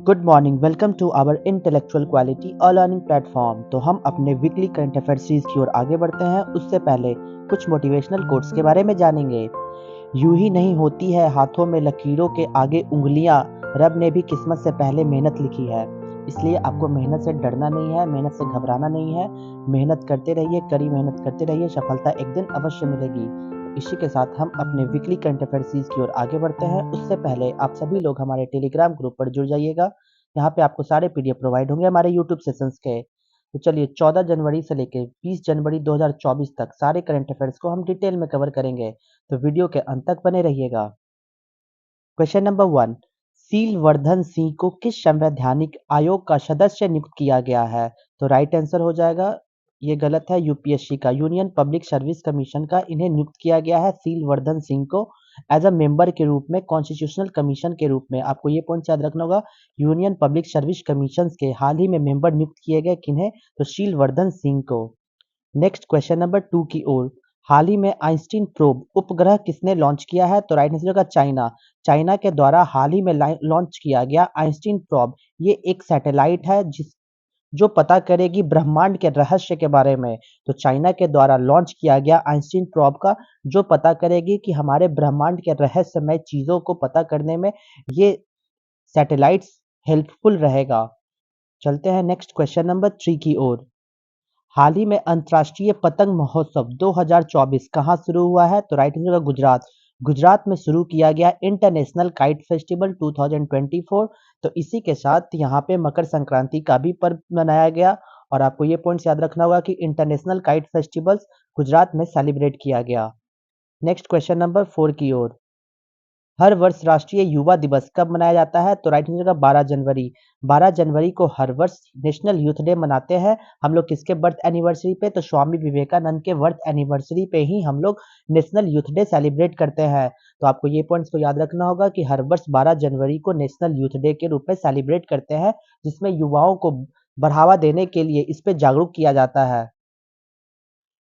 Good morning, welcome to our intellectual quality a learning platform. तो हम अपने weekly current affair series की ओर आगे बढ़ते हैं। उससे पहले कुछ मोटिवेशनल कोट्स के बारे में जानेंगे। यूं ही नहीं होती है हाथों में लकीरों के आगे उंगलियां, रब ने भी किस्मत से पहले मेहनत लिखी है। इसलिए आपको मेहनत से डरना नहीं है, मेहनत से घबराना नहीं है। मेहनत करते रहिए, कड़ी मेहनत करते रहिए, सफलता एक दिन अवश्य मिलेगी। तो इसी के साथ हम अपने वीकली करंट अफेयर सीरीज की ओर आगे बढ़ते हैं। उससे पहले आप सभी लोग हमारे टेलीग्राम ग्रुप पर जुड़ जाइएगा। यहाँ पे आपको सारे पीडीएफ प्रोवाइड होंगे हमारे यूट्यूब सेशंस के। तो चलिए 14 जनवरी से लेकर 20 जनवरी 2024 तक सारे करंट अफेयर्स को हम डिटेल में कवर करेंगे। तो वीडियो के अंत तक बने रहिएगा। क्वेश्चन नंबर 1, सीलवर्धन सिंह को किस संवैधानिक आयोग का सदस्य नियुक्त किया गया है? तो राइट आंसर हो जाएगा, ये गलत है, यूपीएससी का, यूनियन पब्लिक सर्विस कमीशन का इन्हें नियुक्त किया गया है सीलवर्धन सिंह को एज अ मेंबर के रूप में, कॉन्स्टिट्यूशनल कमीशन के रूप में। आपको ये पॉइंट याद रखना होगा। यूनियन पब्लिक सर्विस कमीशन के हाल ही में मेंबर नियुक्त किए गए किन्हें? तो सीलवर्धन सिंह को। नेक्स्ट क्वेश्चन नंबर 2 की ओर। हाल ही में आइंस्टीन प्रोब उपग्रह किसने लॉन्च किया है? तो राइट आंसर होगा चाइना। चाइना के द्वारा हाल ही में लॉन्च किया गया आइंस्टीन प्रोब, ये एक सैटेलाइट है जो पता करेगी ब्रह्मांड के रहस्य के बारे में। तो चाइना के द्वारा लॉन्च किया गया आइंस्टीन प्रोब का, जो पता करेगी कि हमारे ब्रह्मांड के रहस्यमय चीजों को पता करने में ये सैटेलाइट्स हेल्पफुल रहेगा। चलते हैं नेक्स्ट क्वेश्चन नंबर 3 की ओर। हाल ही में अंतर्राष्ट्रीय पतंग महोत्सव 2024 कहाँ शुरू हुआ है? तो राइट आंसर होगा गुजरात। गुजरात में शुरू किया गया इंटरनेशनल काइट फेस्टिवल 2024। तो इसी के साथ यहाँ पे मकर संक्रांति का भी पर्व मनाया गया। और आपको ये पॉइंट्स याद रखना होगा कि इंटरनेशनल काइट फेस्टिवल्स गुजरात में सेलिब्रेट किया गया। नेक्स्ट क्वेश्चन नंबर 4 की ओर। हर वर्ष राष्ट्रीय युवा दिवस कब मनाया जाता है? तो राइट आंसर होगा 12 जनवरी। 12 जनवरी को हर वर्ष नेशनल यूथ डे मनाते हैं हम लोग। किसके बर्थ एनिवर्सरी पे? तो स्वामी विवेकानंद के बर्थ एनिवर्सरी पे ही हम लोग नेशनल यूथ डे सेलिब्रेट करते हैं। तो आपको ये पॉइंट्स को याद रखना होगा कि हर वर्ष 12 जनवरी को नेशनल यूथ डे के रूप में सेलिब्रेट करते हैं, जिसमें युवाओं को बढ़ावा देने के लिए इस पे जागरूक किया जाता है।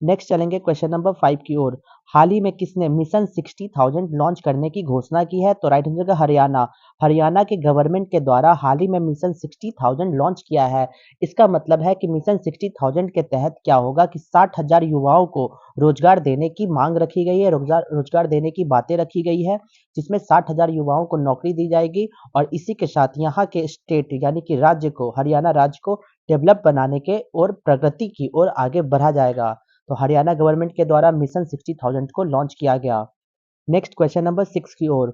नेक्स्ट चलेंगे क्वेश्चन नंबर 5 की ओर। हाल ही में किसने मिशन 60,000 लॉन्च करने की घोषणा की है? तो राइट आंसर का हरियाणा। हरियाणा के गवर्नमेंट के द्वारा हाल ही में मिशन 60,000 लॉन्च किया है। इसका मतलब है कि मिशन 60,000 के तहत क्या होगा कि 60,000 युवाओं को रोजगार देने की मांग रखी गई है, रोजगार रोजगार देने की बातें रखी गई है, जिसमें 60,000 युवाओं को नौकरी दी जाएगी। और इसी के साथ यहाँ के स्टेट यानी कि राज्य को, हरियाणा राज्य को डेवलप बनाने के और प्रगति की ओर आगे बढ़ा जाएगा। तो हरियाणा गवर्नमेंट के द्वारा मिशन 60,000 को लॉन्च किया गया। नेक्स्ट क्वेश्चन नंबर 6 की ओर।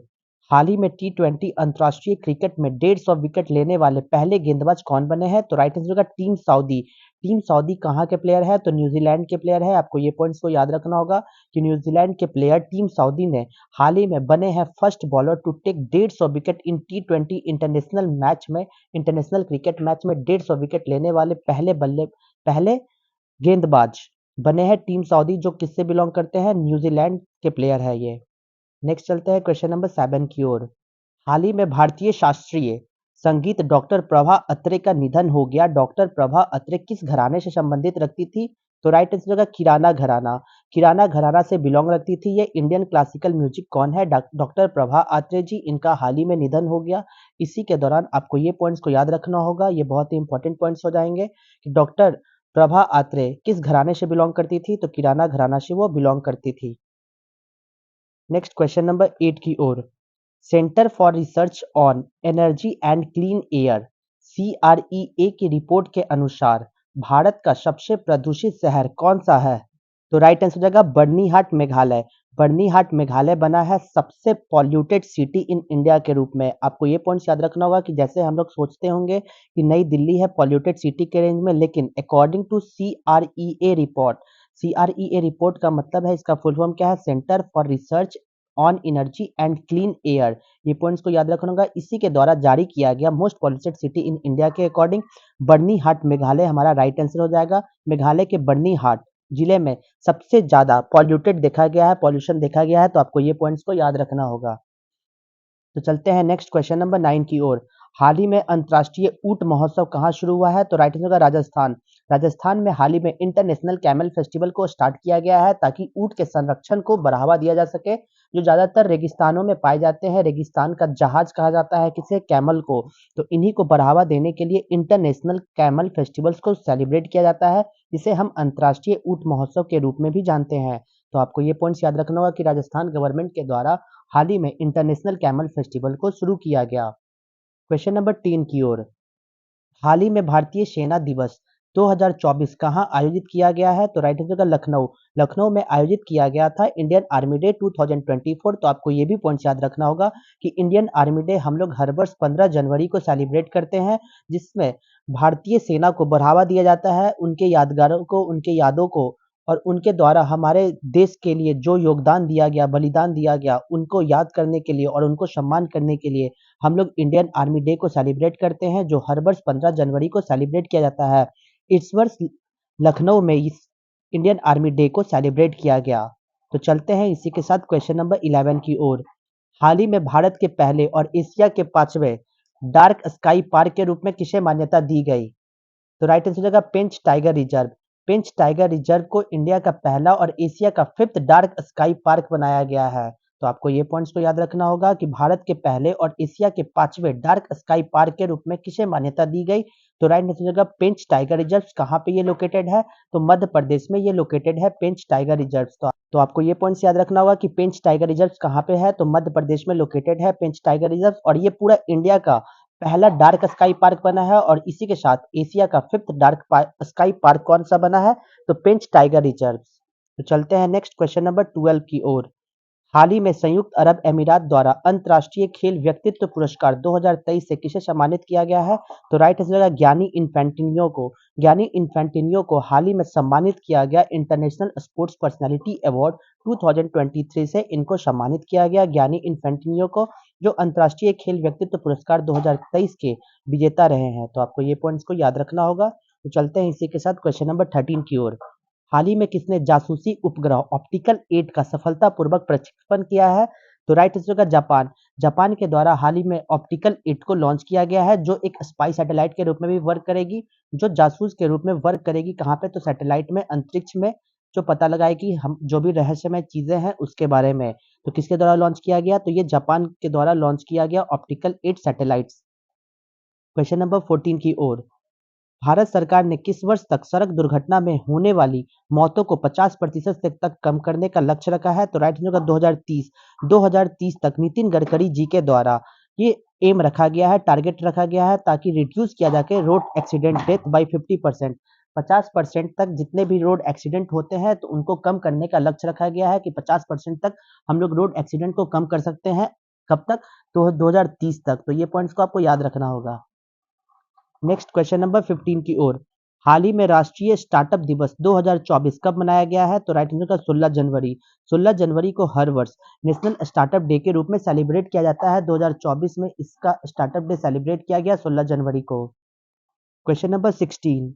हाल ही में टी20 अंतर्राष्ट्रीय क्रिकेट में 150 विकेट लेने वाले पहले गेंदबाज कौन बने हैं? तो राइट आंसर होगा टीम सऊदी। टीम सऊदी कहाँ के प्लेयर है? तो न्यूजीलैंड के प्लेयर है। आपको ये पॉइंट्स को याद रखना होगा कि न्यूजीलैंड के प्लेयर टीम सऊदी ने हाल ही में बने हैं first bowler to take 150 wicket in T20 international match में, इंटरनेशनल क्रिकेट मैच में 150 विकेट लेने वाले पहले गेंदबाज बने हैं टीम सऊदी, जो किससे बिलोंग करते हैं? न्यूजीलैंड के प्लेयर है ये। नेक्स्ट चलते हैं क्वेश्चन नंबर 7 की ओर। हाल ही में भारतीय शास्त्रीय संगीत डॉक्टर प्रभा अत्रे का निधन हो गया। डॉक्टर प्रभा अत्रे किस घराने से संबंधित रखती थी? तो राइट आंसर होगा किराना घराना। किराना घराना से बिलोंग रखती थी ये। इंडियन क्लासिकल म्यूजिक कौन है? डॉक्टर प्रभा अत्रे जी, इनका हाल ही में निधन हो गया। इसी के दौरान आपको ये पॉइंट्स को याद रखना होगा, ये बहुत ही इंपॉर्टेंट पॉइंट्स हो जाएंगे कि डॉक्टर प्रभा अत्रे किस घराने से बिलोंग करती थी? तो किराना घराना से वो बिलोंग करती थी। नेक्स्ट क्वेश्चन नंबर 8 की ओर। Centre for research on energy and clean air CREA की रिपोर्ट के अनुसार भारत का सबसे प्रदूषित शहर कौन सा है? तो राइट आंसर हो जाएगा बर्नीहाट मेघालय। बर्नीहाट मेघालय बना है सबसे पॉल्यूटेड सिटी इन इंडिया के रूप में। आपको ये पॉइंट्स याद रखना होगा कि जैसे हम लोग सोचते होंगे कि नई दिल्ली है पॉल्यूटेड सिटी के रेंज में, लेकिन अकॉर्डिंग टू सीआरईए रिपोर्ट, सीआरईए रिपोर्ट का मतलब है, इसका फुल फॉर्म क्या है? Centre for research on energy and clean air. ये पॉइंट्स को याद रखना होगा। इसी के द्वारा जारी किया गया most polluted city in India के अकॉर्डिंग बर्नीहाट मेघालय हमारा राइट आंसर हो जाएगा। मेघालय के बर्नीहाट जिले में सबसे ज्यादा पॉल्यूटेड देखा गया है, पॉल्यूशन देखा गया है। तो आपको ये पॉइंट्स को याद रखना होगा। तो चलते हैं नेक्स्ट क्वेश्चन नंबर 9 की ओर। हाल ही में अंतर्राष्ट्रीय ऊंट महोत्सव कहाँ शुरू हुआ है? तो राइट आंसर होगा राजस्थान। राजस्थान में हाल ही में इंटरनेशनल कैमल फेस्टिवल को स्टार्ट किया गया है ताकि ऊंट के संरक्षण को बढ़ावा दिया जा सके। जो ज़्यादातर रेगिस्तानों में पाए जाते हैं। रेगिस्तान का जहाज कहा जाता है किसे? कैमल को। तो इन्हीं को बढ़ावा देने के लिए इंटरनेशनल कैमल फेस्टिवल्स को सेलिब्रेट किया जाता है, जिसे हम अंतर्राष्ट्रीय ऊँट महोत्सव के रूप में भी जानते हैं। तो आपको ये पॉइंट्स याद रखना होगा कि राजस्थान गवर्नमेंट के द्वारा हाल ही में इंटरनेशनल कैमल फेस्टिवल को शुरू किया गया। क्वेश्चन नंबर 3 की ओर। हाल ही में भारतीय सेना दिवस 2024 कहाँ आयोजित किया गया है? तो राइट आंसर होगा लखनऊ। लखनऊ में आयोजित किया गया था इंडियन आर्मी डे 2024। तो आपको ये भी पॉइंट्स याद रखना होगा कि इंडियन आर्मी डे हम लोग हर वर्ष 15 जनवरी को सेलिब्रेट करते हैं, जिसमें भारतीय सेना को बढ़ावा दिया जाता है, उनके यादगारों को, उनके यादों को और उनके द्वारा हमारे देश के लिए जो योगदान दिया गया, बलिदान दिया गया, उनको याद करने के लिए और उनको सम्मान करने के लिए हम लोग इंडियन आर्मी डे को सेलिब्रेट करते हैं, जो हर वर्ष 15 जनवरी को सेलिब्रेट किया जाता है। इस वर्ष लखनऊ में इस इंडियन आर्मी डे को सेलिब्रेट किया गया। तो चलते हैं इसी के साथ क्वेश्चन नंबर 11 की ओर। हाल ही में भारत के पहले और एशिया के 5वें डार्क स्काई पार्क के रूप में किसे मान्यता दी गई? तो राइट आंसर हो जाएगा पेंच टाइगर रिजर्व। पेंच टाइगर रिजर्व को इंडिया का पहला और एशिया का 5th डार्क स्काई पार्क बनाया गया है। तो आपको ये पॉइंट्स तो याद रखना होगा कि भारत के पहले और एशिया के 5वें डार्क स्काई पार्क के रूप में किसे मान्यता दी गई? तो राइट आंसर हो जाएगा पेंच टाइगर रिजर्व। कहाँ पे ये लोकेटेड है? तो मध्य प्रदेश में ये लोकेटेड है पेंच टाइगर रिजर्व। तो आपको ये पॉइंट्स याद रखना होगा कि पेंच टाइगर रिजर्व कहाँ पे है? तो मध्य प्रदेश में लोकेटेड है पेंच टाइगर रिजर्व, और ये पूरा इंडिया का पहला डार्क स्काई पार्क बना है, और इसी के साथ एशिया का 5th डार्क स्काई पार्क कौन सा बना है? तो पेंच टाइगर रिजर्व। तो चलते हैं नेक्स्ट क्वेश्चन नंबर 12 की ओर। हाल ही में संयुक्त अरब अमीरात द्वारा अंतर्राष्ट्रीय खेल व्यक्तित्व पुरस्कार 2023 से किसे सम्मानित किया गया है? तो राइट आंसर होगा ज्ञानी इन्फैंटिनियो को। ज्ञानी इन्फैंटिनियो को हाल ही में सम्मानित किया गया इंटरनेशनल स्पोर्ट्स पर्सनालिटी अवार्ड 2023 से इनको सम्मानित किया गया ज्ञानी इन्फैंटिनियो को, जो अंतर्राष्ट्रीय खेल व्यक्तित्व पुरस्कार 2023 के विजेता रहे हैं। तो आपको ये पॉइंट्स को याद रखना होगा। तो चलते हैं इसी के साथ क्वेश्चन नंबर 13 की ओर। हाल ही में किसने जासूसी उपग्रह ऑप्टिकल 8 का सफलतापूर्वक प्रक्षेपण किया है? तो राइट आंसर होगा जापान। जापान के द्वारा हाल ही में ऑप्टिकल 8 को लॉन्च किया गया है, जो एक स्पाई सैटेलाइट के रूप में भी वर्क करेगी, जो जासूस के रूप में वर्क करेगी। कहाँ पे? तो सैटेलाइट में, अंतरिक्ष में, जो पता लगाएगी हम जो भी रहस्यमय चीजें हैं उसके बारे में। तो किसके द्वारा लॉन्च किया गया? तो ये जापान के द्वारा लॉन्च किया गया ऑप्टिकल 8 सैटेलाइट्स। क्वेश्चन नंबर 14 की ओर। भारत सरकार ने किस वर्ष तक सड़क दुर्घटना में होने वाली मौतों को 50% से तक कम करने का लक्ष्य रखा है? तो राइट आंसर होगा 2030। 2030 तक नितिन गडकरी जी के द्वारा ये एम रखा गया है, टारगेट रखा गया है, ताकि रिड्यूस किया जाके रोड एक्सीडेंट डेथ बाय 50%। 50% तक जितने भी रोड एक्सीडेंट होते हैं तो उनको कम करने का लक्ष्य रखा गया है कि 50% तक हम लोग रोड एक्सीडेंट को कम कर सकते हैं। कब तक? तो 2030 तक। तो ये पॉइंट्स को आपको याद रखना होगा। नेक्स्ट क्वेश्चन नंबर 15 की ओर। हाल ही में राष्ट्रीय स्टार्टअप दिवस 2024 कब मनाया गया है? तो राइट आंसर का 16 जनवरी। 16 जनवरी को हर वर्ष नेशनल स्टार्टअप डे के रूप में सेलिब्रेट किया जाता है। 2024 में इसका स्टार्टअप डे सेलिब्रेट किया गया 16 जनवरी को। Question number 16।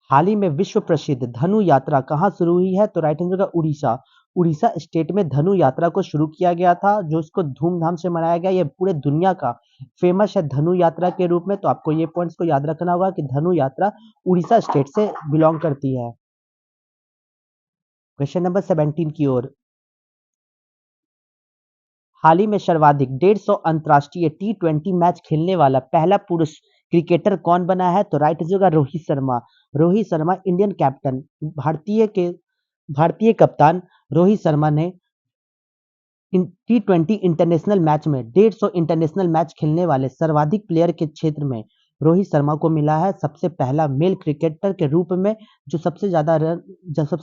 हाल ही में विश्व प्रसिद्ध धनु यात्रा कहाँ शुरू हुई है? तो राइट आंसर का उड़ीसा। उड़ीसा स्टेट में धनु यात्रा को शुरू किया गया था, जो इसको धूमधाम से मनाया गया। ये पूरे दुनिया का फेमस है धनु यात्रा के रूप में। तो आपको ये पॉइंट्स को याद रखना होगा कि धनु यात्रा उड़ीसा स्टेट से बिलोंग करती है। क्वेश्चन नंबर 17 की ओर। हाल ही में सर्वाधिक 150 अंतर्राष्ट्रीय T20 मैच खेलने वाला पहला पुरुष क्रिकेटर कौन बना है? तो राइट आंसर होगा रोहित शर्मा। रोहित शर्मा इंडियन कैप्टन, भारतीय कप्तान रोहित शर्मा ने T20 इंटरनेशनल मैच में 150 इंटरनेशनल मैच खेलने वाले सर्वाधिक प्लेयर के क्षेत्र में रोहित शर्मा को मिला है सबसे पहला मेल क्रिकेटर के रूप में, जो सबसे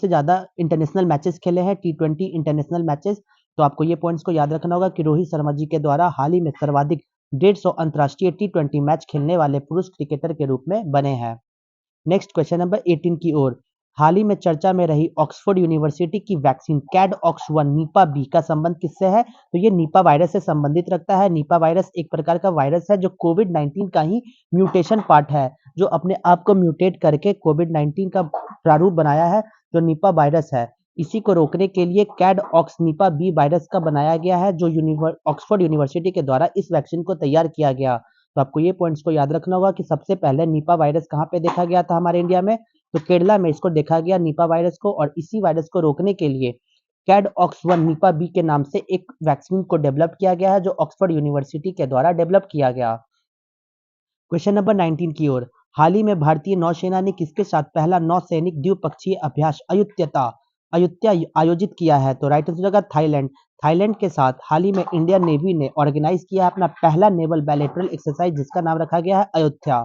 ज्यादा इंटरनेशनल मैचेस खेले हैं, T20 इंटरनेशनल मैचेस। तो आपको ये पॉइंट्स को याद रखना होगा कि रोहित शर्मा जी के द्वारा हाल ही में सर्वाधिक 150 अंतर्राष्ट्रीय T20 मैच खेलने वाले पुरुष क्रिकेटर के रूप में बने हैं। नेक्स्ट क्वेश्चन नंबर 18 की ओर। हाल ही में चर्चा में रही ऑक्सफोर्ड यूनिवर्सिटी की वैक्सीन कैड-ऑक्स-1 निपा बी का संबंध किससे है? तो ये निपा वायरस से संबंधित रखता है। निपा वायरस एक प्रकार का वायरस है जो कोविड-19 का ही म्यूटेशन पार्ट है, जो अपने आप को म्यूटेट करके कोविड-19 का प्रारूप बनाया है, जो निपा वायरस है। इसी को रोकने के लिए कैड-ऑक्स निपा बी वायरस का बनाया गया है, जो ऑक्सफोर्ड यूनिवर्सिटी के द्वारा इस वैक्सीन को तैयार किया गया। तो आपको ये पॉइंट्स को याद रखना होगा कि सबसे पहले निपा वायरस कहाँ पे देखा गया था हमारे इंडिया में? तो केरला में इसको देखा गया निपा वायरस को, और इसी वायरस को रोकने के लिए कैडऑक्स 1 निपा बी के नाम से एक वैक्सीन को डेवलप किया गया है जो ऑक्सफोर्ड यूनिवर्सिटी के द्वारा डेवलप किया गया। क्वेश्चन नंबर 19 की ओर। हाल ही में भारतीय नौसेना ने किसके साथ पहला नौसैनिक द्विपक्षीय अभ्यास अयुत्या आयोजित किया है? तो राइट आंसर होगा थाईलैंड। थाईलैंड के साथ हाल ही में इंडियन नेवी ने ऑर्गेनाइज किया है अपना पहला नेवल बैलेट्रल एक्सरसाइज जिसका नाम रखा गया है अयोध्या।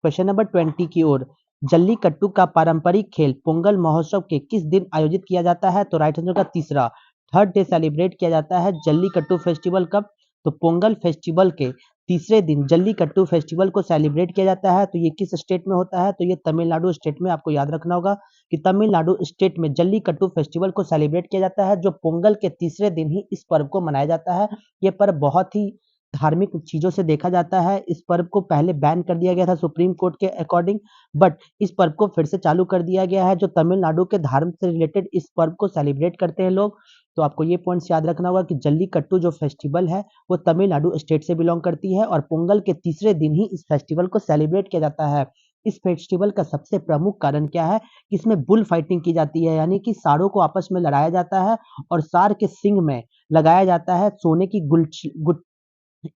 क्वेश्चन नंबर 20 की ओर। जल्लीकट्टू का पारंपरिक खेल पोंगल महोत्सव के किस दिन आयोजित किया जाता है? तो राइट आंसर का तीसरा, थर्ड डे सेलिब्रेट किया जाता है जल्लीकट्टू फेस्टिवल कब? तो पोंगल फेस्टिवल के तीसरे दिन जल्लीकट्टू फेस्टिवल को सेलिब्रेट किया जाता है। तो ये किस स्टेट में होता है? तो ये तमिलनाडु स्टेट में। आपको याद रखना होगा कि तमिलनाडु स्टेट में जल्लीकट्टू फेस्टिवल को सेलिब्रेट किया जाता है जो पोंगल के तीसरे दिन ही इस पर्व को मनाया जाता है। ये पर्व बहुत ही धार्मिक चीजों से देखा जाता है। इस पर्व को पहले बैन कर दिया गया था सुप्रीम कोर्ट के अकॉर्डिंग, बट इस पर्व को फिर से चालू कर दिया गया है। जो तमिलनाडु के धर्म से रिलेटेड इस पर्व को सेलिब्रेट करते हैं लोग। तो आपको ये पॉइंट्स याद रखना होगा कि जल्लीकट्टू जो फेस्टिवल है वो तमिलनाडु स्टेट से बिलोंग करती है और पोंगल के तीसरे दिन ही इस फेस्टिवल को सेलिब्रेट किया जाता है। इस फेस्टिवल का सबसे प्रमुख कारण क्या है कि इसमें बुल फाइटिंग की जाती है, यानी कि सांडों को आपस में लड़ाया जाता है और सांड के सिंग में लगाया जाता है सोने की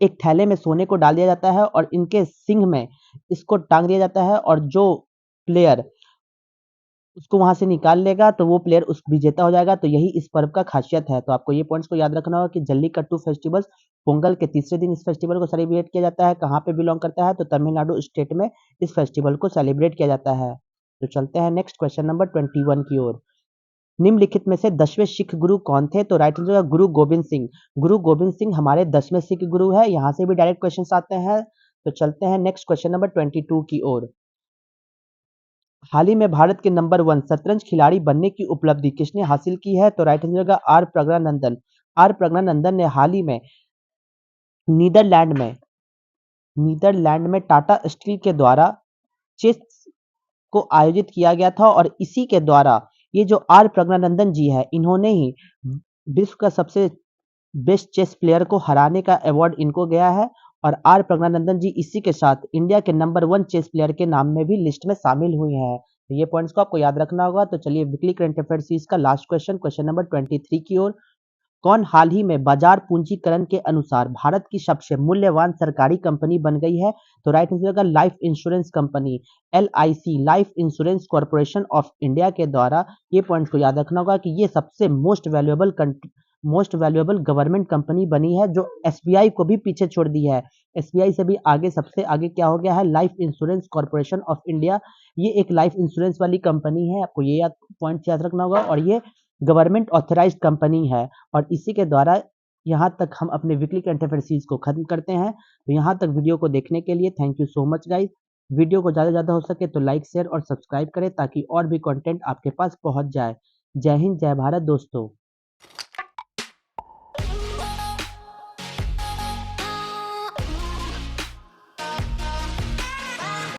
एक थैले में सोने को डाल दिया जाता है और इनके सिंग में इसको टांग दिया जाता है और जो प्लेयर उसको वहां से निकाल लेगा तो वो प्लेयर उस विजेता हो जाएगा। तो यही इस पर्व का खासियत है। तो आपको ये पॉइंट्स को याद रखना होगा कि जल्लीकट्टू फेस्टिवल पोंगल के तीसरे दिन इस फेस्टिवल को सेलिब्रेट किया जाता है। कहाँ पे बिलोंग करता है? तो तमिलनाडु स्टेट में इस फेस्टिवल को सेलिब्रेट किया जाता है। तो चलते हैं नेक्स्ट क्वेश्चन नंबर 21 की ओर। निम्नलिखित में से 10वें सिख गुरु कौन थे? तो राइट आंसर होगा गुरु गोबिंद सिंह। गुरु गोबिंद सिंह हमारे 10वें सिख गुरु है। यहाँ से भी डायरेक्ट क्वेश्चंस आते हैं। तो चलते हैं नेक्स्ट क्वेश्चन नंबर 22 की ओर। हाल ही में भारत के नंबर 1 शतरंज खिलाड़ी बनने की उपलब्धि किसने हासिल की है? तो राइट आंसर होगा आर प्रज्ञानंदन। आर प्रज्ञानंदन ने हाल ही में नीदरलैंड में टाटा स्टील के द्वारा चेस को आयोजित किया गया था और इसी के द्वारा ये जो आर प्रज्ञानंदन जी है इन्होंने ही विश्व का सबसे बेस्ट चेस प्लेयर को हराने का अवार्ड इनको गया है और आर प्रज्ञानंदन जी इसी के साथ इंडिया के नंबर 1 चेस प्लेयर के नाम में भी लिस्ट में शामिल हुए हैं। तो ये पॉइंट्स को आपको याद रखना होगा। तो चलिए वीकली करंट अफेयर सीरीज का लास्ट क्वेश्चन, क्वेश्चन नंबर 23 की ओर। कौन हाल ही में बाजार पूंजीकरण के अनुसार भारत की सबसे मूल्यवान सरकारी कंपनी बन गई है? तो राइट आंसर होगा life insurance company LIC life insurance corporation of India के द्वारा। ये पॉइंट को याद रखना होगा कि ये सबसे मोस्ट वैल्यूएबल गवर्नमेंट कंपनी बनी है जो SBI को भी पीछे छोड़ दी है। SBI से भी आगे सबसे आगे क्या हो गया है? Life insurance corporation of India. ये एक लाइफ इंश्योरेंस वाली कंपनी है। आपको ये पॉइंट याद रखना होगा और ये गवर्नमेंट ऑथराइज्ड कंपनी है और इसी के द्वारा यहाँ तक हम अपने वीकली करंट अफेयर सीरीज को खत्म करते हैं। तो यहाँ तक वीडियो को देखने के लिए thank you so much guys. Video को ज़्यादा से ज़्यादा हो सके तो लाइक शेयर और सब्सक्राइब करें ताकि और भी कंटेंट आपके पास पहुँच जाए। जय हिंद, जय भारत दोस्तों।